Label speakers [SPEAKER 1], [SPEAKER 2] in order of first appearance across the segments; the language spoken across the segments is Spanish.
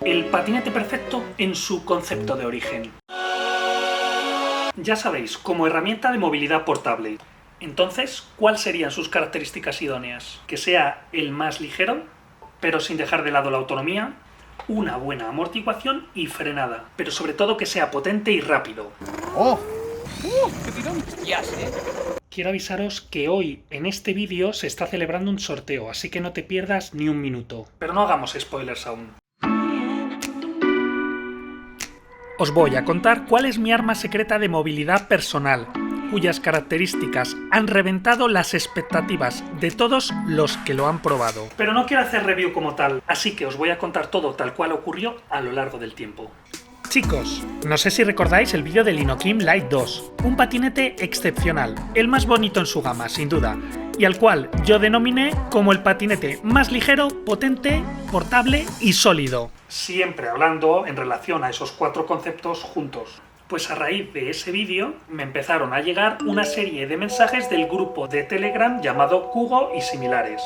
[SPEAKER 1] el patinete perfecto en su concepto de origen. Ya sabéis, como herramienta de movilidad portable. Entonces, ¿cuáles serían sus características idóneas? Que sea el más ligero, pero sin dejar de lado la autonomía, una buena amortiguación y frenada, pero sobre todo que sea potente y rápido.
[SPEAKER 2] ¡Oh! ¡Qué tirón! Ya sé.
[SPEAKER 1] Quiero avisaros que hoy en este vídeo se está celebrando un sorteo, así que no te pierdas ni un minuto. Pero no hagamos spoilers aún. Os voy a contar cuál es mi arma secreta de movilidad personal, cuyas características han reventado las expectativas de todos los que lo han probado. Pero no quiero hacer review como tal, así que os voy a contar todo tal cual ocurrió a lo largo del tiempo. Chicos, no sé si recordáis el vídeo del Inokim Lite 2, un patinete excepcional, el más bonito en su gama, sin duda, y al cual yo denominé como el patinete más ligero, potente, portable y sólido. Siempre hablando en relación a esos 4 conceptos juntos. Pues a raíz de ese vídeo me empezaron a llegar una serie de mensajes del grupo de Telegram llamado Kugo y similares.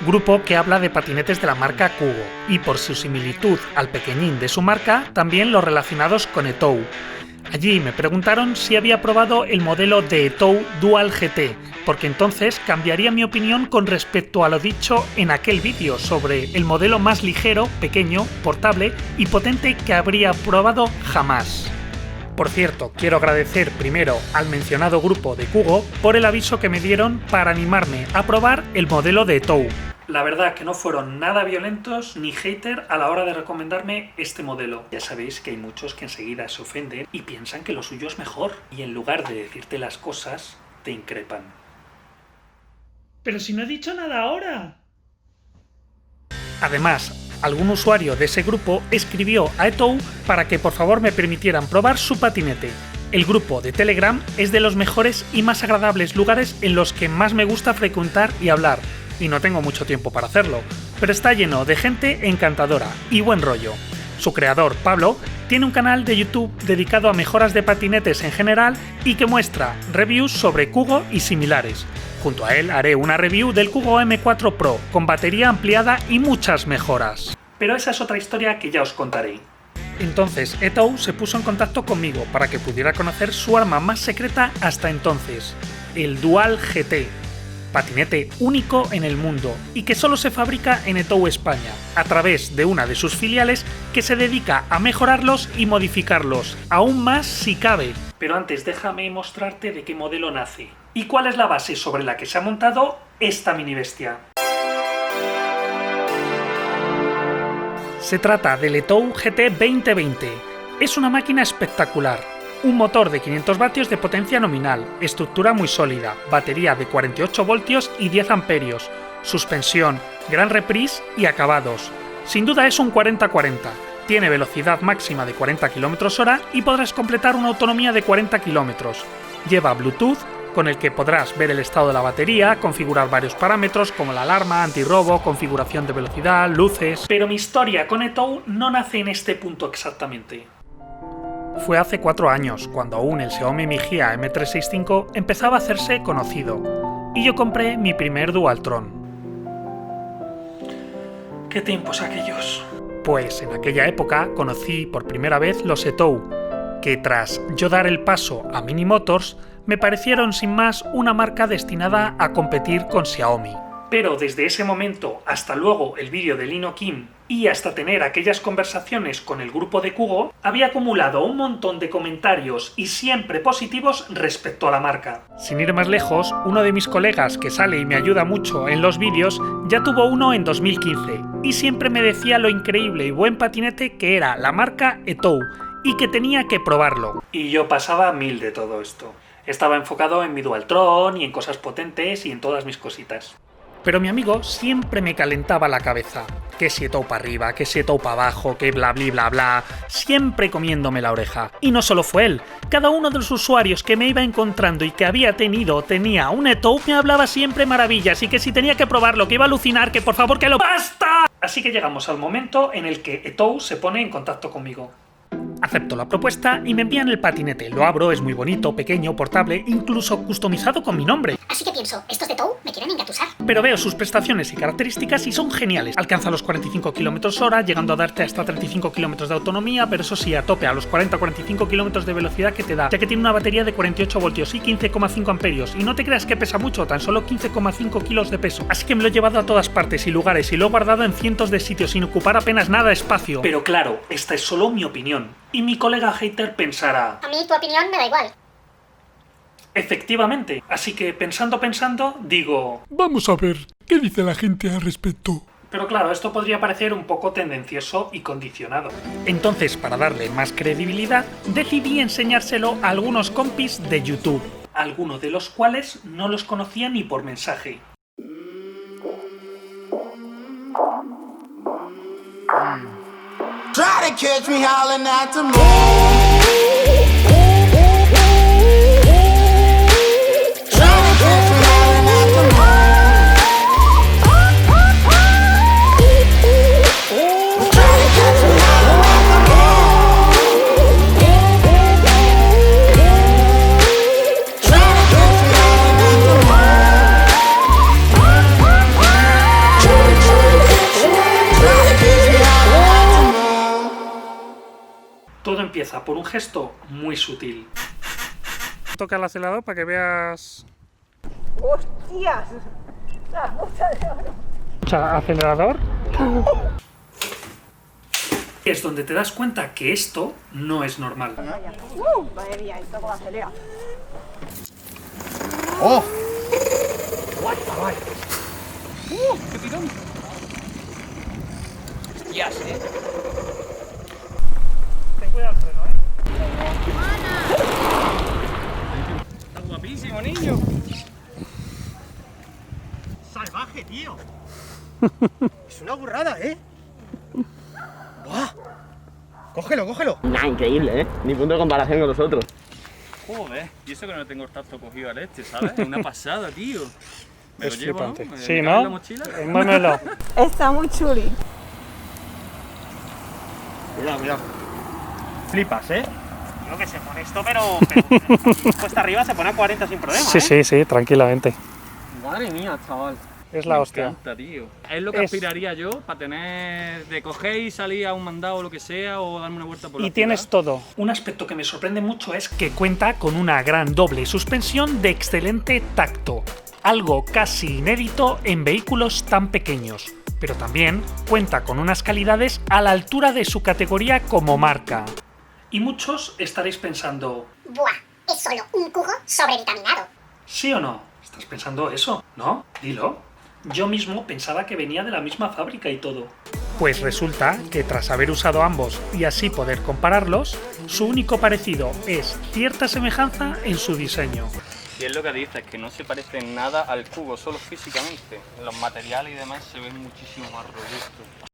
[SPEAKER 1] Grupo que habla de patinetes de la marca Kugo, y por su similitud al pequeñín de su marca, también los relacionados con Etou. Allí me preguntaron si había probado el modelo de Etou Dual GT, porque entonces cambiaría mi opinión con respecto a lo dicho en aquel vídeo sobre el modelo más ligero, pequeño, portable y potente que habría probado jamás. Por cierto, quiero agradecer primero al mencionado grupo de Kugo por el aviso que me dieron para animarme a probar el modelo de Etou. La verdad que no fueron nada violentos ni hater a la hora de recomendarme este modelo. Ya sabéis que hay muchos que enseguida se ofenden y piensan que lo suyo es mejor, y en lugar de decirte las cosas, te increpan. Pero si no he dicho nada ahora. Además, algún usuario de ese grupo escribió a Etou para que por favor me permitieran probar su patinete. El grupo de Telegram es de los mejores y más agradables lugares en los que más me gusta frecuentar y hablar, y no tengo mucho tiempo para hacerlo, pero está lleno de gente encantadora y buen rollo. Su creador, Pablo, tiene un canal de YouTube dedicado a mejoras de patinetes en general y que muestra reviews sobre Kugo y similares. Junto a él haré una review del Kugo M4 Pro con batería ampliada y muchas mejoras. Pero esa es otra historia que ya os contaré. Entonces Etou se puso en contacto conmigo para que pudiera conocer su arma más secreta hasta entonces, el Dual GT. Patinete único en el mundo y que solo se fabrica en Etou España, a través de una de sus filiales que se dedica a mejorarlos y modificarlos, aún más si cabe. Pero antes déjame mostrarte de qué modelo nace y cuál es la base sobre la que se ha montado esta mini bestia. Se trata del Etou GT 2020. Es una máquina espectacular. Un motor de 500 vatios de potencia nominal, estructura muy sólida, batería de 48 voltios y 10 amperios, suspensión, gran reprise y acabados. Sin duda es un 40-40, tiene velocidad máxima de 40 km/h y podrás completar una autonomía de 40 km. Lleva Bluetooth, con el que podrás ver el estado de la batería, configurar varios parámetros como la alarma, antirrobo, configuración de velocidad, luces... Pero mi historia con Etou no nace en este punto exactamente. Fue hace 4 años, cuando aún el Xiaomi Mi Jia M365 empezaba a hacerse conocido, y yo compré mi primer Dualtron. ¿Qué tiempos aquellos? Pues en aquella época conocí por primera vez los Etou, que tras yo dar el paso a Mini Motors, me parecieron sin más una marca destinada a competir con Xiaomi. Pero desde ese momento hasta luego el vídeo del Inokim y hasta tener aquellas conversaciones con el grupo de Kugo, había acumulado un montón de comentarios y siempre positivos respecto a la marca. Sin ir más lejos, uno de mis colegas que sale y me ayuda mucho en los vídeos ya tuvo uno en 2015 y siempre me decía lo increíble y buen patinete que era la marca Etou y que tenía que probarlo. Y yo pasaba 1000 de todo esto. Estaba enfocado en mi Dualtron y en cosas potentes y en todas mis cositas. Pero mi amigo siempre me calentaba la cabeza. Que si Etou para arriba, que si Etou para abajo, que bla bla bla bla, siempre comiéndome la oreja. Y no solo fue él, cada uno de los usuarios que me iba encontrando y que tenía un Etou me hablaba siempre maravillas y que si tenía que probarlo, que iba a alucinar, que por favor que lo... ¡Basta! Así que llegamos al momento en el que Etou se pone en contacto conmigo. Acepto la propuesta y me envían el patinete. Lo abro, es muy bonito, pequeño, portable, incluso customizado con mi nombre.
[SPEAKER 3] Así que pienso, estos de Tou me quieren engatusar.
[SPEAKER 1] Pero veo sus prestaciones y características y son geniales. Alcanza los 45 km/h, llegando a darte hasta 35 km de autonomía, pero eso sí, a tope, a los 40-45 km de velocidad que te da, ya que tiene una batería de 48 voltios y 15,5 amperios. Y no te creas que pesa mucho, tan solo 15,5 kilos de peso. Así que me lo he llevado a todas partes y lugares y lo he guardado en cientos de sitios sin ocupar apenas nada de espacio. Pero claro, esta es solo mi opinión. Y mi colega hater pensará...
[SPEAKER 3] A mí tu opinión me da igual.
[SPEAKER 1] Efectivamente. Así que pensando, digo...
[SPEAKER 4] Vamos a ver, ¿qué dice la gente al respecto?
[SPEAKER 1] Pero claro, esto podría parecer un poco tendencioso y condicionado. Entonces, para darle más credibilidad, decidí enseñárselo a algunos compis de YouTube, algunos de los cuales no los conocía ni por mensaje.
[SPEAKER 5] Try to catch me howling at the moon. Try to catch me howling at the moon. Try to catch me howling at the moon. Try to catch me howling at the moon.
[SPEAKER 1] Todo empieza por un gesto muy sutil. Toca el acelerador para que veas...
[SPEAKER 6] ¡Hostias! La puta de oro.
[SPEAKER 1] Acelerador. Es donde te das cuenta que esto no es normal.
[SPEAKER 6] Madre mía, esto como acelera.
[SPEAKER 2] ¡Oh! ¡Guay! ¡Qué tirón! ¡Hostias,
[SPEAKER 1] Ten cuidado el freno,
[SPEAKER 2] ¡Está guapísimo, niño!
[SPEAKER 7] ¡Salvaje, tío! Es una burrada, ¿eh? ¡Buah! ¡Cógelo!
[SPEAKER 8] Nah, increíble, ¿eh? Ni punto de comparación con los otros.
[SPEAKER 2] Joder, y eso que no tengo el tacto cogido al este, ¿sabes? Es una pasada, tío. Me
[SPEAKER 1] Es
[SPEAKER 2] lo llevo, ¿no?
[SPEAKER 1] flipante.
[SPEAKER 2] Me
[SPEAKER 1] Sí,
[SPEAKER 2] cabe
[SPEAKER 1] ¿no?
[SPEAKER 2] en la mochila.
[SPEAKER 1] Muévelo.
[SPEAKER 6] Está muy chuli.
[SPEAKER 7] Cuidado. Flipas, ¿eh?
[SPEAKER 9] Digo que se pone esto, pero cuesta arriba se pone a 40 sin problema,
[SPEAKER 1] Sí, tranquilamente.
[SPEAKER 2] Madre mía, chaval.
[SPEAKER 1] Es la
[SPEAKER 2] Me
[SPEAKER 1] hostia.
[SPEAKER 2] encanta, tío. Es lo que aspiraría yo para tener de coger y salir a un mandado o lo que sea o darme una vuelta por la
[SPEAKER 1] Y tienes
[SPEAKER 2] ciudad.
[SPEAKER 1] todo. Un aspecto que me sorprende mucho es que cuenta con una gran doble suspensión de excelente tacto, algo casi inédito en vehículos tan pequeños, pero también cuenta con unas calidades a la altura de su categoría como marca. Y muchos estaréis pensando,
[SPEAKER 3] Buah, es solo un cubo sobrevitaminado.
[SPEAKER 1] ¿sí o no? ¿Estás pensando eso? ¿No? Dilo. Yo mismo pensaba que venía de la misma fábrica y todo. Pues resulta que tras haber usado ambos y así poder compararlos, su único parecido es cierta semejanza en su diseño.
[SPEAKER 2] Y es lo que dices, que no se parece en nada al cubo, solo físicamente. Los materiales y demás se ven muchísimo más robustos.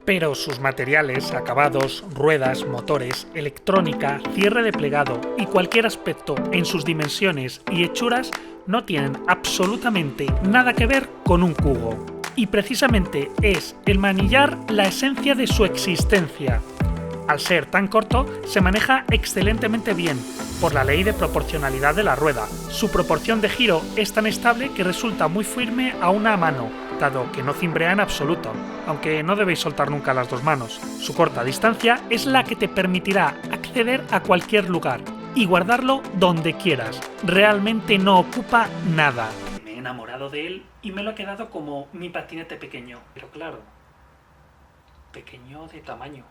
[SPEAKER 1] Pero sus materiales, acabados, ruedas, motores, electrónica, cierre de plegado y cualquier aspecto en sus dimensiones y hechuras no tienen absolutamente nada que ver con un cubo. Y precisamente es el manillar la esencia de su existencia. Al ser tan corto, se maneja excelentemente bien, por la ley de proporcionalidad de la rueda. Su proporción de giro es tan estable que resulta muy firme a una mano, dado que no cimbrea en absoluto, aunque no debéis soltar nunca las dos manos. Su corta distancia es la que te permitirá acceder a cualquier lugar y guardarlo donde quieras. Realmente no ocupa nada. Me he enamorado de él y me lo he quedado como mi patinete pequeño, pero claro, pequeño de tamaño.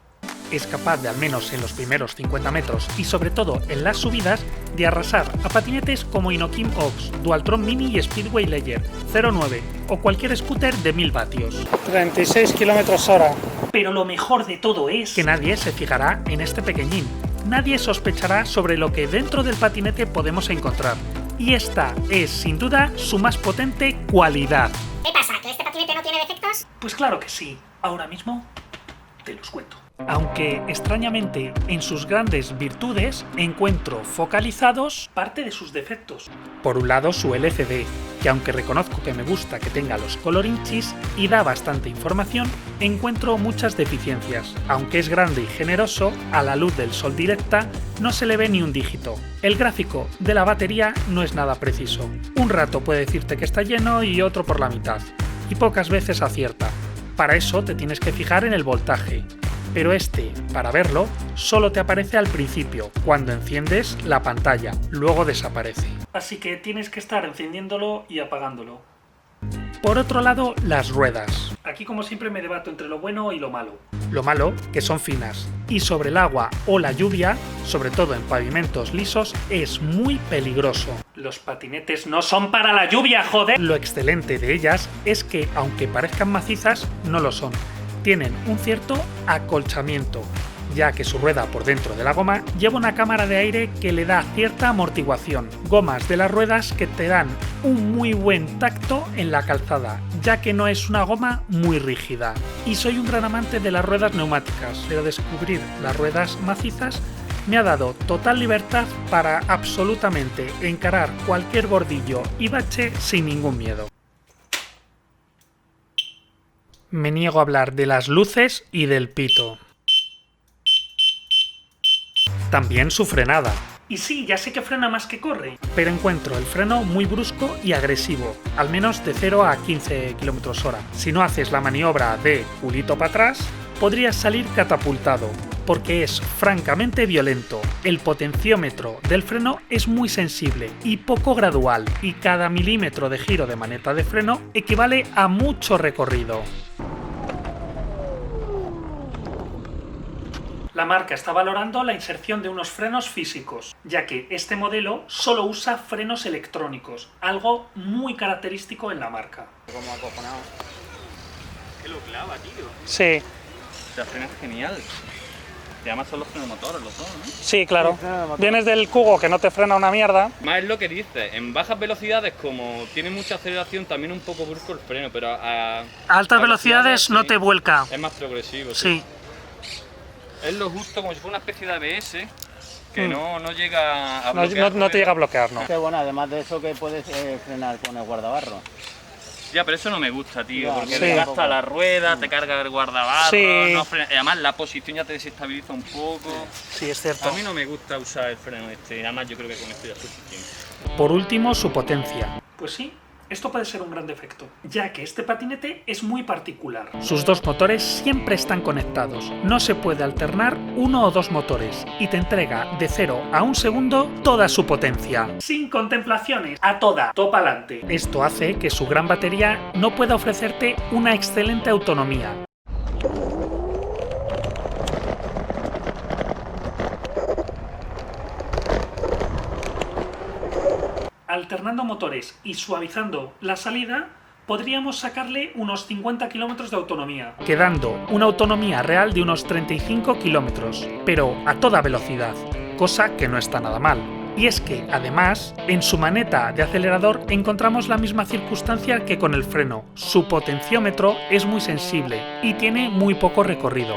[SPEAKER 1] Es capaz de, al menos en los primeros 50 metros y sobre todo en las subidas, de arrasar a patinetes como Inokim Ox, Dualtron Mini y Speedway Layer 09 o cualquier scooter de 1000 vatios. 36 km/h. Pero lo mejor de todo es que nadie se fijará en este pequeñín. Nadie sospechará sobre lo que dentro del patinete podemos encontrar. Y esta es, sin duda, su más potente cualidad.
[SPEAKER 3] ¿Qué pasa? ¿Que este patinete no tiene defectos?
[SPEAKER 1] Pues claro que sí. Ahora mismo te los cuento. Aunque, extrañamente, en sus grandes virtudes encuentro focalizados parte de sus defectos. Por un lado, su LCD, que aunque reconozco que me gusta que tenga los colorinchis y da bastante información, encuentro muchas deficiencias. Aunque es grande y generoso, a la luz del sol directa no se le ve ni un dígito. El gráfico de la batería no es nada preciso. Un rato puede decirte que está lleno y otro por la mitad, y pocas veces acierta. Para eso te tienes que fijar en el voltaje. Pero para verlo, solo te aparece al principio, cuando enciendes la pantalla, luego desaparece. Así que tienes que estar encendiéndolo y apagándolo. Por otro lado, las ruedas. Aquí como siempre me debato entre lo bueno y lo malo. Lo malo, que son finas, y sobre el agua o la lluvia, sobre todo en pavimentos lisos, es muy peligroso. Los patinetes no son para la lluvia, joder. Lo excelente de ellas es que, aunque parezcan macizas, no lo son. Tienen un cierto acolchamiento, ya que su rueda por dentro de la goma lleva una cámara de aire que le da cierta amortiguación. Gomas de las ruedas que te dan un muy buen tacto en la calzada, ya que no es una goma muy rígida. Y soy un gran amante de las ruedas neumáticas, pero descubrir las ruedas macizas me ha dado total libertad para absolutamente encarar cualquier bordillo y bache sin ningún miedo. Me niego a hablar de las luces y del pito. También su frenada. Y sí, ya sé que frena más que corre, pero encuentro el freno muy brusco y agresivo, al menos de 0 a 15 km/h. Si no haces la maniobra de culito para atrás, podrías salir catapultado, porque es francamente violento. El potenciómetro del freno es muy sensible y poco gradual, y cada milímetro de giro de maneta de freno equivale a mucho recorrido. La marca está valorando la inserción de unos frenos físicos, ya que este modelo solo usa frenos electrónicos, algo muy característico en la marca.
[SPEAKER 2] Como acojonado. Que lo clava, tío.
[SPEAKER 1] Sí.
[SPEAKER 2] La frena es genial. Y además son los frenos motores, los dos, ¿no?
[SPEAKER 1] Sí, claro. Vienes del Kugo que no te frena una mierda.
[SPEAKER 2] Más es lo que dice, en bajas velocidades, como tiene mucha aceleración, también un poco brusco el freno, pero a
[SPEAKER 1] altas velocidades
[SPEAKER 2] sí,
[SPEAKER 1] no te vuelca.
[SPEAKER 2] Es más progresivo.
[SPEAKER 1] Sí.
[SPEAKER 2] Es lo justo, como si fuera una especie de ABS que no llega a bloquear.
[SPEAKER 1] No te llega a bloquear, no.
[SPEAKER 10] Qué bueno, además de eso que puedes frenar con el guardabarro.
[SPEAKER 2] Ya, pero eso no me gusta, tío,
[SPEAKER 10] Ya,
[SPEAKER 2] porque
[SPEAKER 10] sí.
[SPEAKER 2] desgasta la rueda, te carga el guardabarro,
[SPEAKER 1] Sí.
[SPEAKER 2] no frena, y además la posición ya te desestabiliza un poco.
[SPEAKER 1] Sí, es cierto.
[SPEAKER 2] A mí no me gusta usar el freno y además yo creo que con esto ya es suficiente.
[SPEAKER 1] Por último, su potencia. Pues sí, esto puede ser un gran defecto, ya que este patinete es muy particular. Sus dos motores siempre están conectados, no se puede alternar uno o dos motores, y te entrega de 0 a 1 segundo toda su potencia. Sin contemplaciones, a toda, topa adelante. Esto hace que su gran batería no pueda ofrecerte una excelente autonomía. Alternando motores y suavizando la salida, podríamos sacarle unos 50 kilómetros de autonomía, quedando una autonomía real de unos 35 kilómetros, pero a toda velocidad, cosa que no está nada mal. Y es que, además, en su maneta de acelerador encontramos la misma circunstancia que con el freno. Su potenciómetro es muy sensible y tiene muy poco recorrido.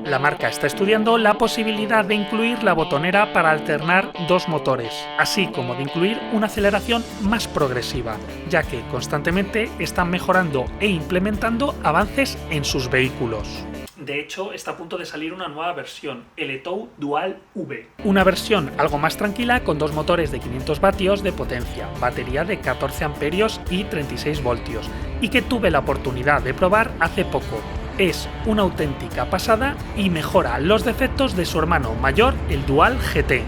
[SPEAKER 1] La marca está estudiando la posibilidad de incluir la botonera para alternar dos motores, así como de incluir una aceleración más progresiva, ya que constantemente están mejorando e implementando avances en sus vehículos. De hecho, está a punto de salir una nueva versión, el e-TOW Dual V. Una versión algo más tranquila con dos motores de 500 vatios de potencia, batería de 14 amperios y 36 voltios, y que tuve la oportunidad de probar hace poco. Es una auténtica pasada y mejora los defectos de su hermano mayor, el Dual GT.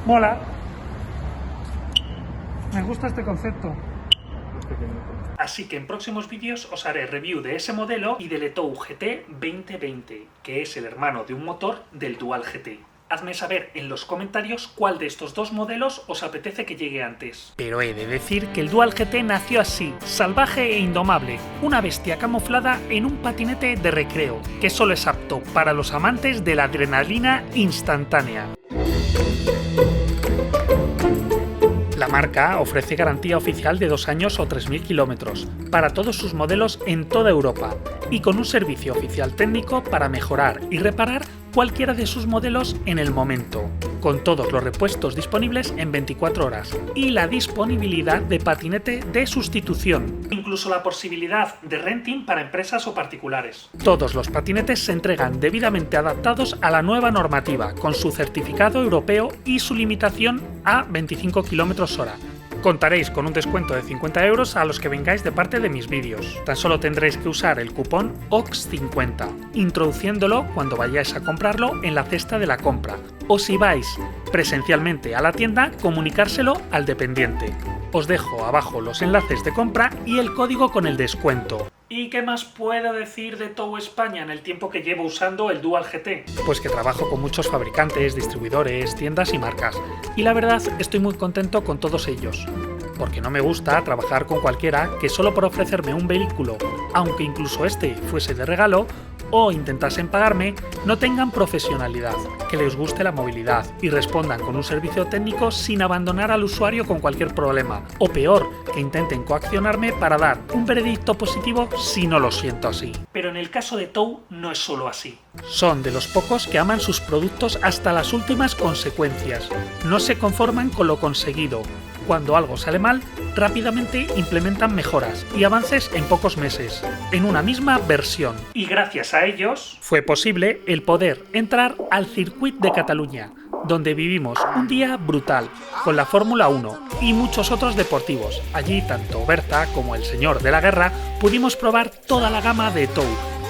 [SPEAKER 1] Mola. Me gusta este concepto. Así que en próximos vídeos os haré review de ese modelo y del e-TOW GT 2020, que es el hermano de un motor del Dual GT. Hazme saber en los comentarios cuál de estos dos modelos os apetece que llegue antes. Pero he de decir que el Dual GT nació así, salvaje e indomable, una bestia camuflada en un patinete de recreo, que solo es apto para los amantes de la adrenalina instantánea. La marca ofrece garantía oficial de 2 años o 3.000 kilómetros para todos sus modelos en toda Europa y con un servicio oficial técnico para mejorar y reparar cualquiera de sus modelos en el momento, con todos los repuestos disponibles en 24 horas y la disponibilidad de patinete de sustitución, incluso la posibilidad de renting para empresas o particulares. Todos los patinetes se entregan debidamente adaptados a la nueva normativa, con su certificado europeo y su limitación a 25 km/h. Contaréis con un descuento de 50 euros a los que vengáis de parte de mis vídeos. Tan solo tendréis que usar el cupón OX50, introduciéndolo cuando vayáis a comprarlo en la cesta de la compra, o si vais presencialmente a la tienda, comunicárselo al dependiente. Os dejo abajo los enlaces de compra y el código con el descuento. ¿Y qué más puedo decir de TOW España en el tiempo que llevo usando el Dual GT? Pues que trabajo con muchos fabricantes, distribuidores, tiendas y marcas. Y la verdad estoy muy contento con todos ellos. Porque no me gusta trabajar con cualquiera que solo por ofrecerme un vehículo, aunque incluso este fuese de regalo, o intentasen pagarme, no tengan profesionalidad, que les guste la movilidad y respondan con un servicio técnico sin abandonar al usuario con cualquier problema, o peor, que intenten coaccionarme para dar un veredicto positivo si no lo siento así. Pero en el caso de TOW no es solo así. Son de los pocos que aman sus productos hasta las últimas consecuencias. No se conforman con lo conseguido. Cuando algo sale mal, rápidamente implementan mejoras y avances en pocos meses, en una misma versión. Y gracias a ellos fue posible el poder entrar al Circuit de Cataluña, donde vivimos un día brutal, con la Fórmula 1 y muchos otros deportivos. Allí tanto Berta como el señor de la guerra pudimos probar toda la gama de TOW,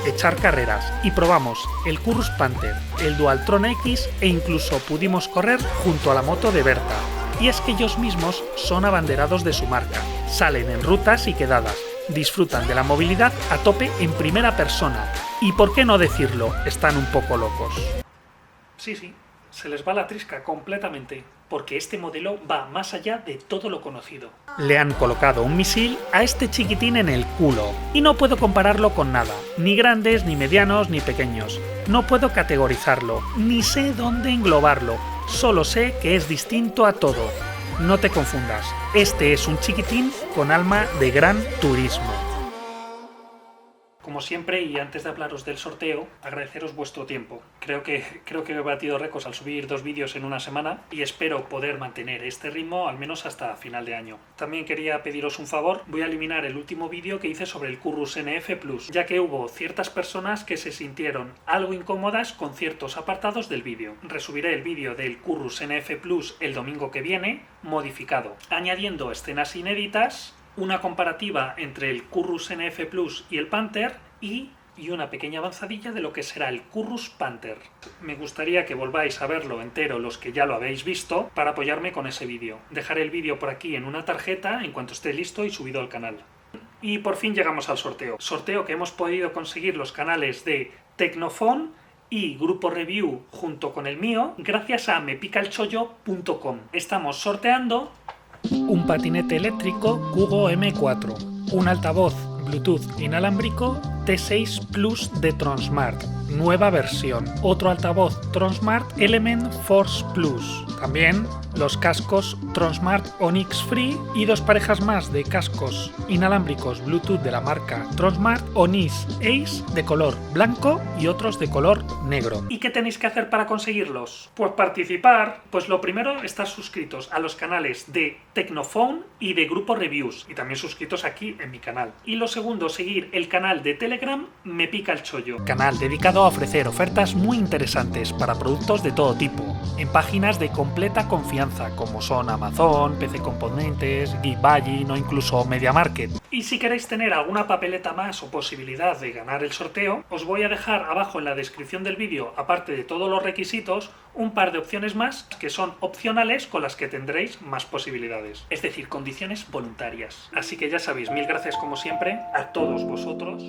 [SPEAKER 1] echar carreras y probamos el Currus Panther, el Dualtron X e incluso pudimos correr junto a la moto de Berta. Y es que ellos mismos son abanderados de su marca, salen en rutas y quedadas, disfrutan de la movilidad a tope en primera persona y, por qué no decirlo, están un poco locos. Sí, se les va la trisca completamente, porque este modelo va más allá de todo lo conocido. Le han colocado un misil a este chiquitín en el culo, y no puedo compararlo con nada, ni grandes, ni medianos, ni pequeños. No puedo categorizarlo, ni sé dónde englobarlo. Solo sé que es distinto a todo. No te confundas, este es un chiquitín con alma de gran turismo. Como siempre, y antes de hablaros del sorteo, agradeceros vuestro tiempo. Creo que he batido récords al subir 2 vídeos en una semana y espero poder mantener este ritmo al menos hasta final de año. También quería pediros un favor, voy a eliminar el último vídeo que hice sobre el Currus NF Plus, ya que hubo ciertas personas que se sintieron algo incómodas con ciertos apartados del vídeo. Resubiré el vídeo del Currus NF Plus el domingo que viene, modificado, añadiendo escenas inéditas, una comparativa entre el Currus NF Plus y el Panther y una pequeña avanzadilla de lo que será el Currus Panther. Me gustaría que volváis a verlo entero los que ya lo habéis visto para apoyarme con ese vídeo. Dejaré el vídeo por aquí en una tarjeta en cuanto esté listo y subido al canal. Y por fin llegamos al sorteo. Sorteo que hemos podido conseguir los canales de Tecnofon y Grupo Review junto con el mío gracias a mepicalchollo.com. Estamos sorteando un patinete eléctrico Kugo M4, un altavoz Bluetooth inalámbrico T6 Plus de Tronsmart, nueva versión, otro altavoz Tronsmart Element Force Plus, también los cascos Tronsmart Onyx Free y 2 parejas más de cascos inalámbricos Bluetooth de la marca Tronsmart Onyx Ace de color blanco y otros de color negro. ¿Y qué tenéis que hacer para conseguirlos? Pues participar. Pues lo primero, estar suscritos a los canales de Tecnofon y de Grupo Reviews y también suscritos aquí en mi canal. Y lo segundo, seguir el canal de Telegram Me Pica el Chollo, canal dedicado a ofrecer ofertas muy interesantes para productos de todo tipo, en páginas de completa confianza como son Amazon, PC Componentes, Geekbuying o incluso MediaMarket. Y si queréis tener alguna papeleta más o posibilidad de ganar el sorteo, os voy a dejar abajo en la descripción del vídeo, aparte de todos los requisitos, un par de opciones más que son opcionales con las que tendréis más posibilidades. Es decir, condiciones voluntarias. Así que ya sabéis, mil gracias como siempre a todos vosotros.